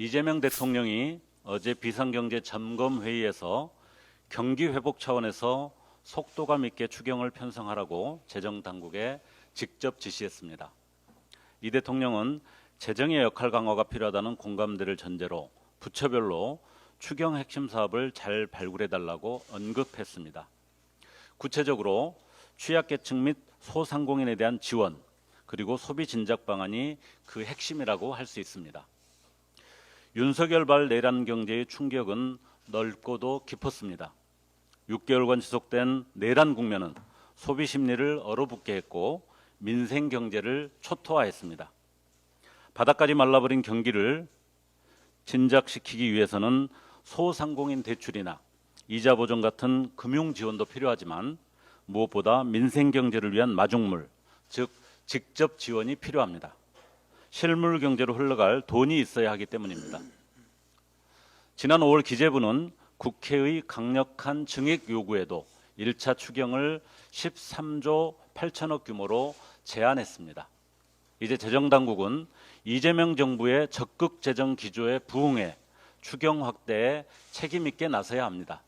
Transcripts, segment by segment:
이재명 대통령이 어제 비상경제점검회의에서 경기 회복 차원에서 속도감 있게 추경을 편성하라고 재정당국에 직접 지시했습니다. 이 대통령은 재정의 역할 강화가 필요하다는 공감대를 전제로 부처별로 추경 핵심 사업을 잘 발굴해달라고 언급했습니다. 구체적으로 취약계층 및 소상공인에 대한 지원, 그리고 소비 진작 방안이 그 핵심이라고 할 수 있습니다. 윤석열발 내란 경제의 충격은 넓고도 깊었습니다. 6개월간 지속된 내란 국면은 소비 심리를 얼어붙게 했고 민생 경제를 초토화했습니다. 바닥까지 말라버린 경기를 진작시키기 위해서는 소상공인 대출이나 이자 보전 같은 금융 지원도 필요하지만 무엇보다 민생 경제를 위한 마중물, 즉 직접 지원이 필요합니다. 실물 경제로 흘러갈 돈이 있어야 하기 때문입니다. 지난 5월 기재부는 국회의 강력한 증액 요구에도 1차 추경을 13조 8천억 규모로 제안했습니다. 이제 재정당국은 이재명 정부의 적극 재정 기조에 부응해 추경 확대에 책임 있게 나서야 합니다.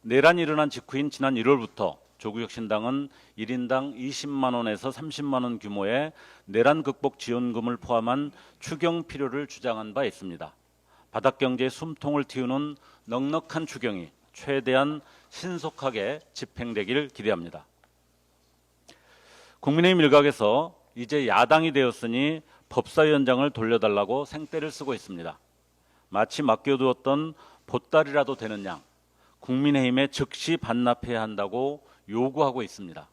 내란이 일어난 직후인 지난 1월부터 조국혁신당은 1인당 20만 원에서 30만 원 규모의 내란 극복 지원금을 포함한 추경 필요를 주장한 바 있습니다. 바닥 경제의 숨통을 틔우는 넉넉한 추경이 최대한 신속하게 집행되길 기대합니다. 국민의힘 일각에서 이제 야당이 되었으니 법사위원장을 돌려달라고 생떼를 쓰고 있습니다. 마치 맡겨두었던 보따리라도 되는 양 국민의힘에 즉시 반납해야 한다고 요구하고 있습니다.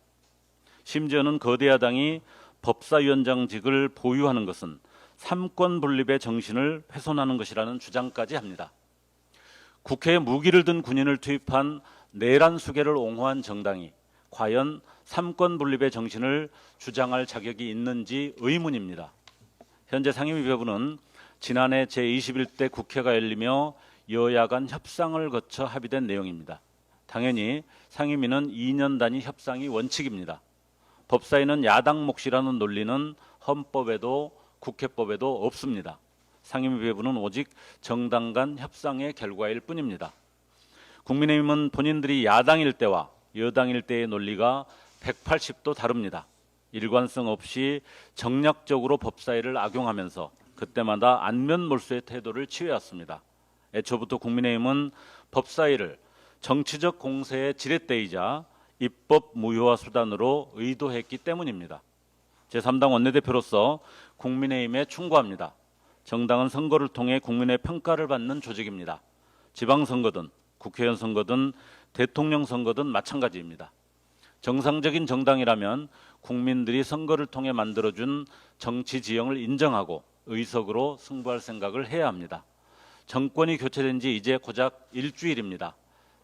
심지어는 거대 야당이 법사위원장직을 보유하는 것은 삼권 분립의 정신을 훼손하는 것이라는 주장까지 합니다. 국회에 무기를 든 군인을 투입한 내란 수괴를 옹호한 정당이 과연 삼권 분립의 정신을 주장할 자격이 있는지 의문입니다. 현재 상임위배부는 지난해 제21대 국회가 열리며 여야 간 협상을 거쳐 합의된 내용입니다. 당연히 상임위는 2년 단위 협상이 원칙입니다. 법사위는 야당 몫이라는 논리는 헌법에도 국회법에도 없습니다. 상임위배부는 오직 정당 간 협상의 결과일 뿐입니다. 국민의힘은 본인들이 야당일 때와 여당일 때의 논리가 180도 다릅니다. 일관성 없이 정략적으로 법사위를 악용하면서 그때마다 안면몰수의 태도를 취해왔습니다. 애초부터 국민의힘은 법사위를 정치적 공세의 지렛대이자 입법 무효화 수단으로 의도했기 때문입니다. 제3당 원내대표로서 국민의힘에 충고합니다. 정당은 선거를 통해 국민의 평가를 받는 조직입니다. 지방선거든 국회의원 선거든 대통령 선거든 마찬가지입니다. 정상적인 정당이라면 국민들이 선거를 통해 만들어준 정치 지형을 인정하고 의석으로 승부할 생각을 해야 합니다. 정권이 교체된 지 이제 고작 일주일입니다.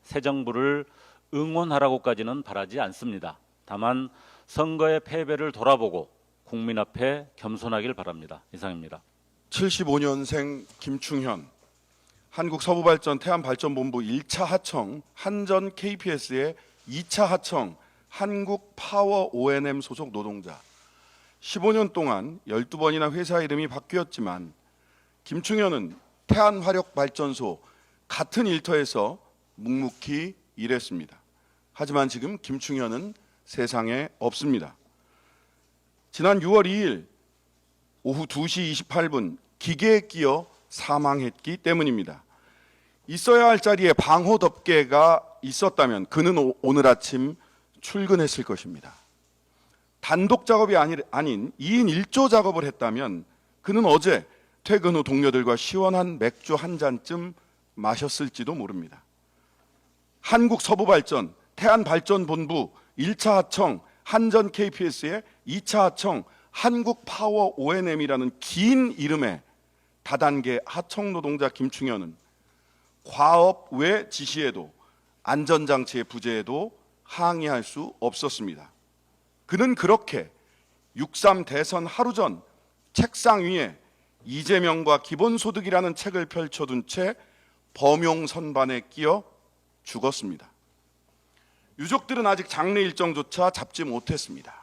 새 정부를 응원하라고까지는 바라지 않습니다. 다만 선거의 패배를 돌아보고 국민 앞에 겸손하길 바랍니다. 이상입니다. 75년생 김충현, 한국서부발전 태안발전본부 1차 하청 한전 KPS의 2차 하청 한국파워 O&M 소속 노동자. 15년 동안 12번이나 회사 이름이 바뀌었지만 김충현은 태안화력발전소 같은 일터에서 묵묵히 일했습니다. 하지만 지금 김충현은 세상에 없습니다. 지난 6월 2일 오후 2시 28분 기계에 끼어 사망했기 때문입니다. 있어야 할 자리에 방호 덮개가 있었다면 그는 오늘 아침 출근했을 것입니다. 단독 작업이 아닌 2인 1조 작업을 했다면 그는 어제 퇴근 후 동료들과 시원한 맥주 한 잔쯤 마셨을지도 모릅니다. 한국서부발전 태안발전본부 1차 하청 한전 KPS의 2차 하청 한국파워 O&M이라는 긴 이름의 다단계 하청 노동자 김충현은 과업 외 지시에도 안전장치의 부재에도 항의할 수 없었습니다. 그는 그렇게 6.3 대선 하루 전 책상 위에 이재명과 기본소득이라는 책을 펼쳐둔 채 범용 선반에 끼어 죽었습니다. 유족들은 아직 장례 일정조차 잡지 못했습니다.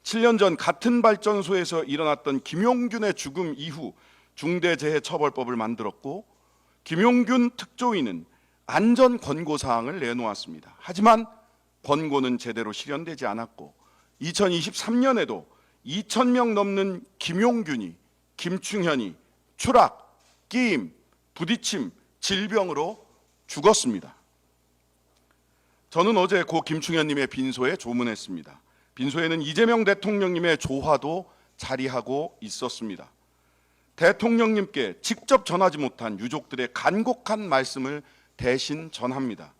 7년 전 같은 발전소에서 일어났던 김용균의 죽음 이후 중대재해처벌법을 만들었고 김용균 특조위는 안전 권고 사항을 내놓았습니다. 하지만 권고는 제대로 실현되지 않았고 2023년에도 2,000명 넘는 김용균이, 김충현이 추락, 끼임, 부딪힘, 질병으로 죽었습니다. 저는 어제 고 김충현님의 빈소에 조문했습니다. 빈소에는 이재명 대통령님의 조화도 자리하고 있었습니다. 대통령님께 직접 전하지 못한 유족들의 간곡한 말씀을 대신 전합니다.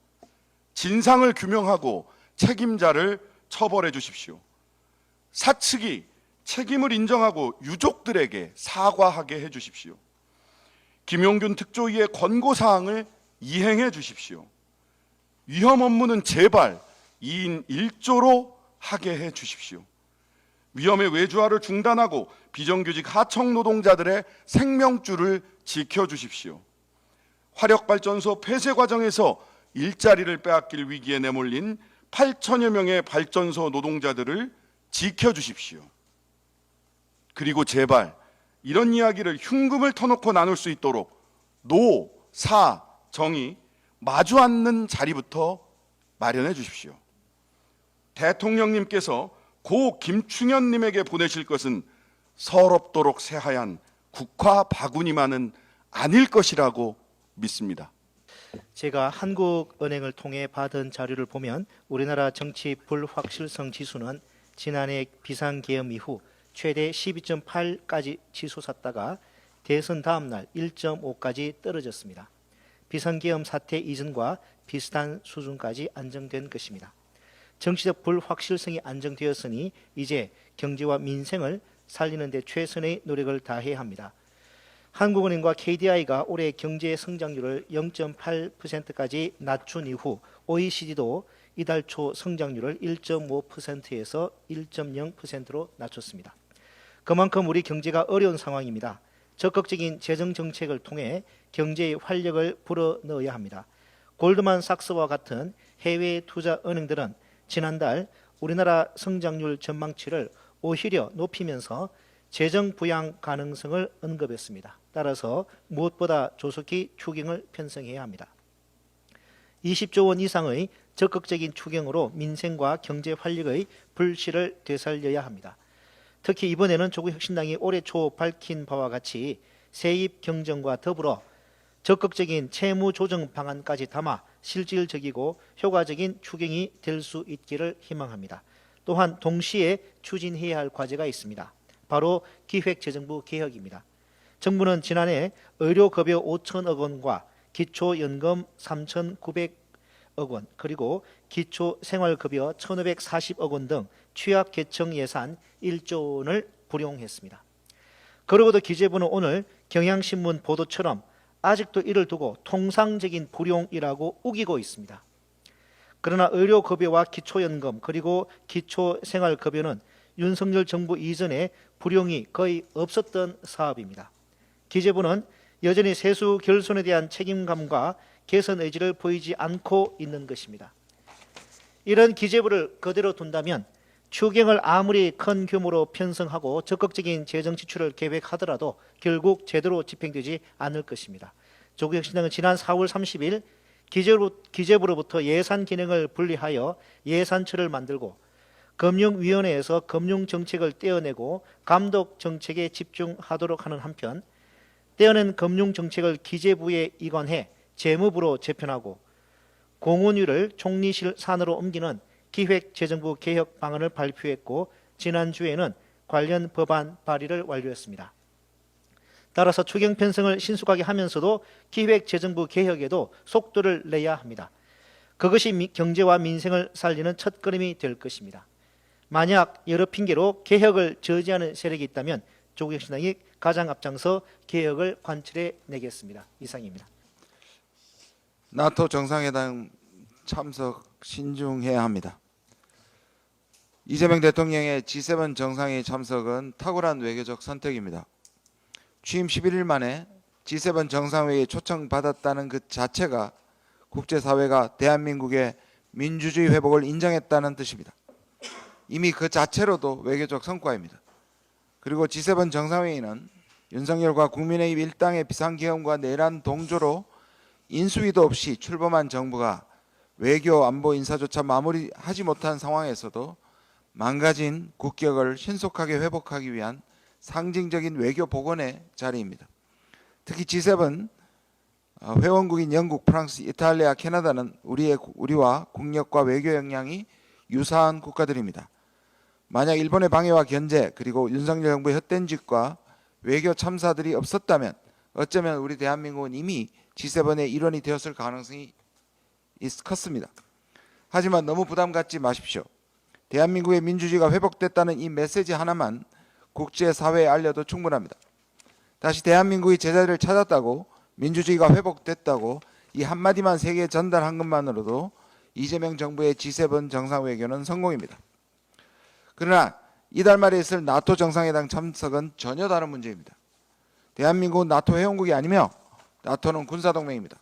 진상을 규명하고 책임자를 처벌해 주십시오. 사측이 책임을 인정하고 유족들에게 사과하게 해 주십시오. 김용균 특조위의 권고사항을 이행해 주십시오. 위험 업무는 제발 2인 1조로 하게 해 주십시오. 위험의 외주화를 중단하고 비정규직 하청 노동자들의 생명줄을 지켜주십시오. 화력발전소 폐쇄 과정에서 일자리를 빼앗길 위기에 내몰린 8천여 명의 발전소 노동자들을 지켜주십시오. 그리고 제발 이런 이야기를 흉금을 터놓고 나눌 수 있도록 노, 사, 정이 마주 앉는 자리부터 마련해 주십시오. 대통령님께서 고 김충현님에게 보내실 것은 서럽도록 새하얀 국화 바구니만은 아닐 것이라고 믿습니다. 제가 한국은행을 통해 받은 자료를 보면 우리나라 정치 불확실성 지수는 지난해 비상계엄 이후 최대 12.8까지 치솟았다가 대선 다음 날 1.5까지 떨어졌습니다. 비상계엄 사태 이전과 비슷한 수준까지 안정된 것입니다. 정치적 불확실성이 안정되었으니 이제 경제와 민생을 살리는 데 최선의 노력을 다해야 합니다. 한국은행과 KDI가 올해 경제 성장률을 0.8%까지 낮춘 이후 OECD도 이달 초 성장률을 1.5%에서 1.0%로 낮췄습니다. 그만큼 우리 경제가 어려운 상황입니다. 적극적인 재정 정책을 통해 경제의 활력을 불어넣어야 합니다. 골드만삭스와 같은 해외 투자 은행들은 지난달 우리나라 성장률 전망치를 오히려 높이면서 재정 부양 가능성을 언급했습니다. 따라서 무엇보다 조속히 추경을 편성해야 합니다. 20조 원 이상의 적극적인 추경으로 민생과 경제 활력의 불씨를 되살려야 합니다. 특히 이번에는 조국혁신당이 올해 초 밝힌 바와 같이 세입 경정과 더불어 적극적인 채무 조정 방안까지 담아 실질적이고 효과적인 추경이 될 수 있기를 희망합니다. 또한 동시에 추진해야 할 과제가 있습니다. 바로 기획재정부 개혁입니다. 정부는 지난해 의료급여 5천억 원과 기초연금 3,900억 원 그리고 기초생활급여 1,540억 원 등 취약계층 예산 1조 원을 불용했습니다. 그러고도 기재부는 오늘 경향신문 보도처럼 아직도 이를 두고 통상적인 불용이라고 우기고 있습니다. 그러나 의료급여와 기초연금 그리고 기초생활급여는 윤석열 정부 이전에 불용이 거의 없었던 사업입니다. 기재부는 여전히 세수 결손에 대한 책임감과 개선 의지를 보이지 않고 있는 것입니다. 이런 기재부를 그대로 둔다면 추경을 아무리 큰 규모로 편성하고 적극적인 재정 지출을 계획하더라도 결국 제대로 집행되지 않을 것입니다. 조국혁신당은 지난 4월 30일 기재부로부터 예산 기능을 분리하여 예산처를 만들고 금융위원회에서 금융정책을 떼어내고 감독정책에 집중하도록 하는 한편 떼어낸 금융정책을 기재부에 이관해 재무부로 재편하고 공원위를 총리실 산으로 옮기는 기획재정부 개혁 방안을 발표했고 지난주에는 관련 법안 발의를 완료했습니다. 따라서 추경 편성을 신속하게 하면서도 기획재정부 개혁에도 속도를 내야 합니다. 그것이 경제와 민생을 살리는 첫걸음이 될 것입니다. 만약 여러 핑계로 개혁을 저지하는 세력이 있다면 조국혁신당이 가장 앞장서 개혁을 관철해 내겠습니다. 이상입니다. 나토 정상회담 참석 신중해야 합니다. 이재명 대통령의 G7 정상회의 참석은 탁월한 외교적 선택입니다. 취임 11일 만에 G7 정상회의에 초청받았다는 그 자체가 국제사회가 대한민국의 민주주의 회복을 인정했다는 뜻입니다. 이미 그 자체로도 외교적 성과입니다. 그리고 G7 정상회의는 윤석열과 국민의힘 일당의 비상계엄과 내란 동조로 인수위도 없이 출범한 정부가 외교 안보 인사조차 마무리하지 못한 상황에서도 망가진 국격을 신속하게 회복하기 위한 상징적인 외교 복원의 자리입니다. 특히 G7 회원국인 영국, 프랑스, 이탈리아, 캐나다는 우리와 국력과 외교 역량이 유사한 국가들입니다. 만약 일본의 방해와 견제 그리고 윤석열 정부의 헛된 짓과 외교 참사들이 없었다면 어쩌면 우리 대한민국은 이미 G7의 일원이 되었을 가능성이 컸습니다. 하지만 너무 부담 갖지 마십시오. 대한민국의 민주주의가 회복됐다는 이 메시지 하나만 국제사회에 알려도 충분합니다. 다시 대한민국이 제자리를 찾았다고, 민주주의가 회복됐다고 이 한마디만 세계에 전달한 것만으로도 이재명 정부의 G7 정상외교는 성공입니다. 그러나 이달 말에 있을 나토 정상회담 참석은 전혀 다른 문제입니다. 대한민국은 나토 회원국이 아니며 나토는 군사동맹입니다.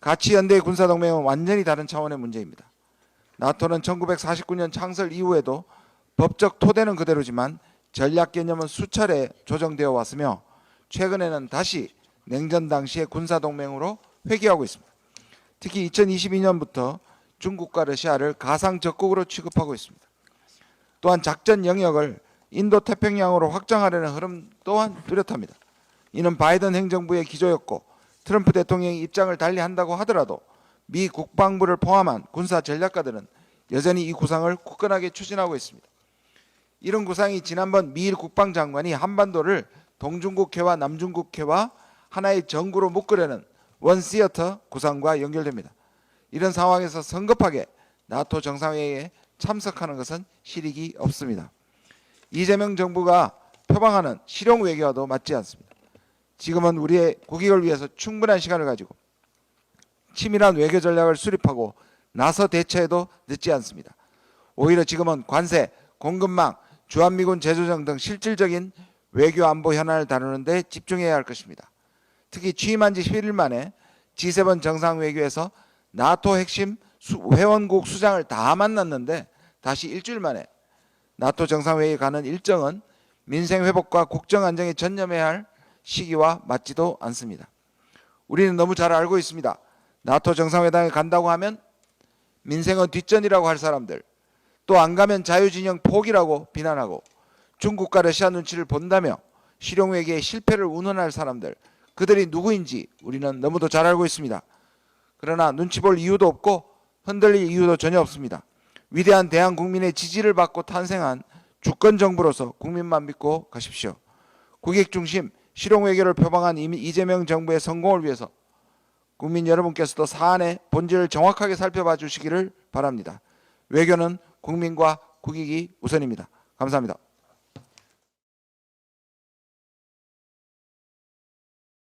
가치연대의 군사동맹은 완전히 다른 차원의 문제입니다. 나토는 1949년 창설 이후에도 법적 토대는 그대로지만 전략 개념은 수차례 조정되어 왔으며 최근에는 다시 냉전 당시의 군사동맹으로 회귀하고 있습니다. 특히 2022년부터 중국과 러시아를 가상 적국으로 취급하고 있습니다. 또한 작전 영역을 인도태평양으로 확장하려는 흐름 또한 뚜렷합니다. 이는 바이든 행정부의 기조였고 트럼프 대통령이 입장을 달리한다고 하더라도 미 국방부를 포함한 군사 전략가들은 여전히 이 구상을 굳건하게 추진하고 있습니다. 이런 구상이 지난번 미일 국방장관이 한반도를 동중국해와 남중국해와 하나의 정구로 묶으려는 원시어터 구상과 연결됩니다. 이런 상황에서 성급하게 나토 정상회의에 참석하는 것은 실익이 없습니다. 이재명 정부가 표방하는 실용 외교와도 맞지 않습니다. 지금은 우리의 국익을 위해서 충분한 시간을 가지고 치밀한 외교 전략을 수립하고 나서 대처해도 늦지 않습니다. 오히려 지금은 관세, 공급망, 주한미군 재조정 등 실질적인 외교 안보 현안을 다루는 데 집중해야 할 것입니다. 특히 취임한 지 11일 만에 G7 정상외교에서 나토 핵심 회원국 수장을 다 만났는데 다시 일주일 만에 나토 정상회의에 가는 일정은 민생 회복과 국정 안정에 전념해야 할 시기와 맞지도 않습니다. 우리는 너무 잘 알고 있습니다. 나토 정상회담에 간다고 하면 민생은 뒷전이라고 할 사람들, 또 안 가면 자유진영 포기라고 비난하고 중국과 러시아 눈치를 본다며 실용외교의 실패를 운운할 사람들, 그들이 누구인지 우리는 너무도 잘 알고 있습니다. 그러나 눈치 볼 이유도 없고 흔들릴 이유도 전혀 없습니다. 위대한 대한국민의 지지를 받고 탄생한 주권정부로서 국민만 믿고 가십시오. 국익중심 실용외교를 표방한 이재명 정부의 성공을 위해서 국민 여러분께서도 사안의 본질을 정확하게 살펴봐 주시기를 바랍니다. 외교는 국민과 국익이 우선입니다. 감사합니다.